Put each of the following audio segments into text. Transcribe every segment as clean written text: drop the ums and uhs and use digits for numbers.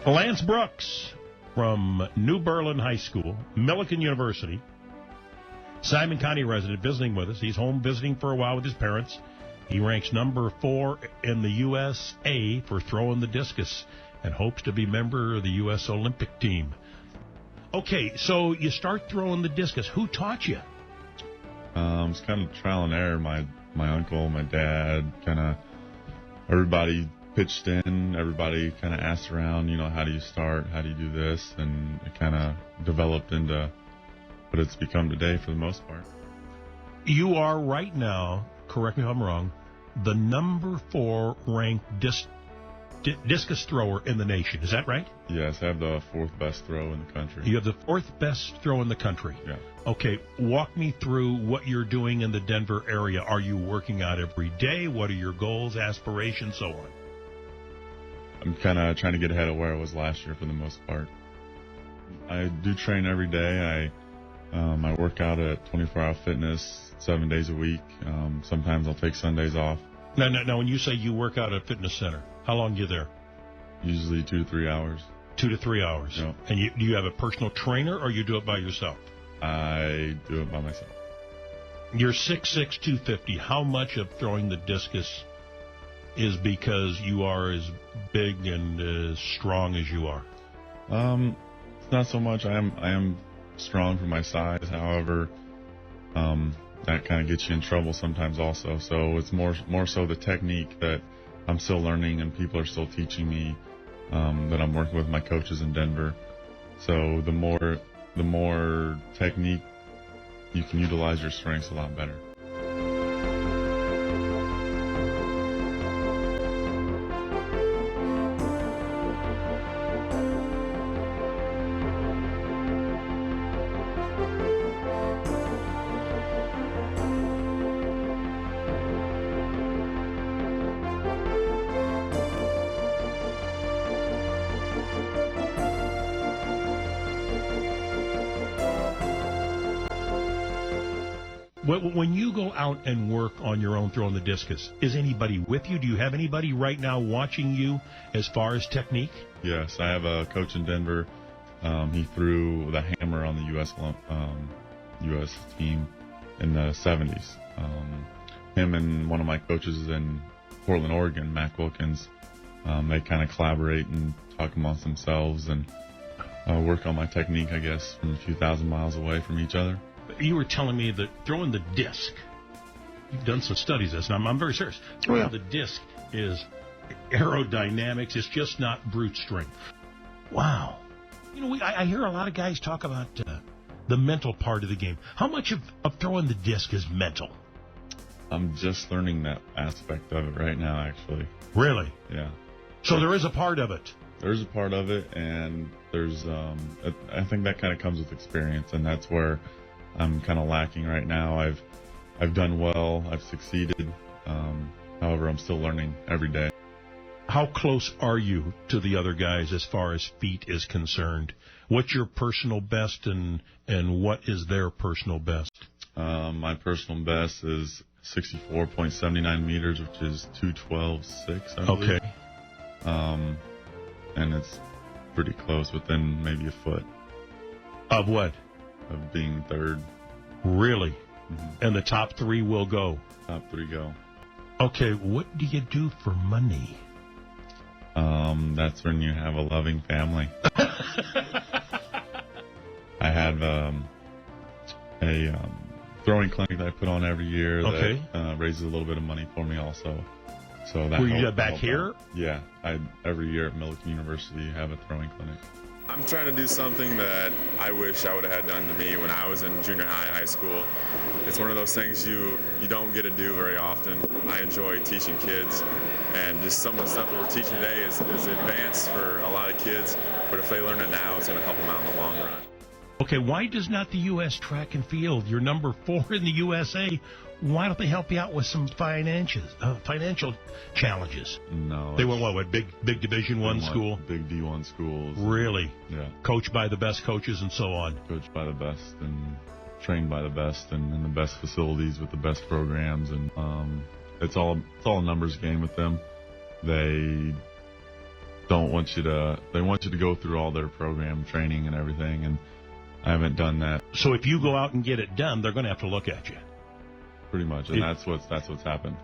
Lance Brooks from New Berlin High School, Millikan University, Simon County resident, visiting with us. He's home visiting for a while with his parents. He ranks number 4 in the USA for throwing the discus and hopes to be member of the U.S. Olympic team. Okay, so you start throwing the discus. Who taught you? It's kind of trial and error. My uncle, my dad, kind of everybody pitched in. Everybody kind of asked around, how do you start? How do you do this? And it kind of developed into what it's become today for the most part. You are right now, correct me if I'm wrong, the number 4 ranked discus thrower in the nation. Is that right? Yes, I have the 4th best throw in the country. You have the 4th best throw in the country? Yeah. Okay, walk me through what you're doing in the Denver area. Are you working out every day? What are your goals, aspirations, so on? I'm kind of trying to get ahead of where I was last year for the most part. I do train every day. I work out at 24-hour fitness 7 days a week. Sometimes I'll take Sundays off. Now, when you say you work out at a fitness center, how long are you there? Usually 2 to 3 hours. 2 to 3 hours. Yep. And do you have a personal trainer, or you do it by yourself? I do it by myself. You're 6'6", 250. How much of throwing the discus is because you are as big and as strong as you are? It's not so much. I am strong for my size. However, that kind of gets you in trouble sometimes also. So it's more so the technique that I'm still learning and people are still teaching me, that I'm working with my coaches in Denver. So the more technique, you can utilize your strengths a lot better. When you go out and work on your own throwing the discus, is anybody with you? Do you have anybody right now watching you as far as technique? Yes, I have a coach in Denver. He threw the hammer on the U.S. team in the 70s. Him and one of my coaches in Portland, Oregon, Mac Wilkins, they kind of collaborate and talk amongst themselves and work on my technique, I guess, from a few thousand miles away from each other. You were telling me that throwing the disc, you've done some studies of this, and I'm very serious. Throwing the disc is aerodynamics. It's just not brute strength. Wow. I hear a lot of guys talk about the mental part of the game. How much of throwing the disc is mental? I'm just learning that aspect of it right now, actually. Really? Yeah. So there is a part of it. There's a part of it, and there's I think that kind of comes with experience, and that's where I'm kind of lacking right now. I've done well. I've succeeded. However, I'm still learning every day. How close are you to the other guys as far as feet is concerned? What's your personal best, and what is their personal best? My personal best is 64.79 meters, which is 212.6, I believe. Okay. And it's pretty close, within maybe a foot. Of what? Of being third. Really? Mm-hmm. And the top 3 will go? Top 3 go. Okay, what do you do for money? That's when you have a loving family. I have a throwing clinic that I put on every year that raises a little bit of money for me also. So that. Were you back here? Out. Yeah, every year at Millikan University have a throwing clinic. I'm trying to do something that I wish I would have had done to me when I was in junior high school. It's one of those things you don't get to do very often. I enjoy teaching kids, and just some of the stuff that we're teaching today is advanced for a lot of kids, but if they learn it now, it's going to help them out in the long run. Okay, why does not the U.S. track and field, you're number 4 in the USA, why don't they help you out with some financial challenges? No. They went, what, big Division I school? Big D1 schools. Really? Yeah. Coached by the best coaches and so on? Coached by the best and trained by the best and in the best facilities with the best programs. And it's all a numbers game with them. They don't want you to. They want you to go through all their program training and everything, and I haven't done that. So if you go out and get it done, they're going to have to look at you. Pretty much, and that's what's happened.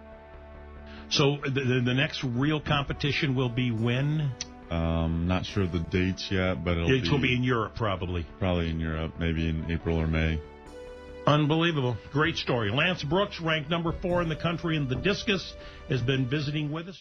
So the next real competition will be when? Not sure of the dates yet, but It will be in Europe, probably. Probably in Europe, maybe in April or May. Unbelievable. Great story. Lance Brooks, ranked number 4 in the country in the discus, has been visiting with us.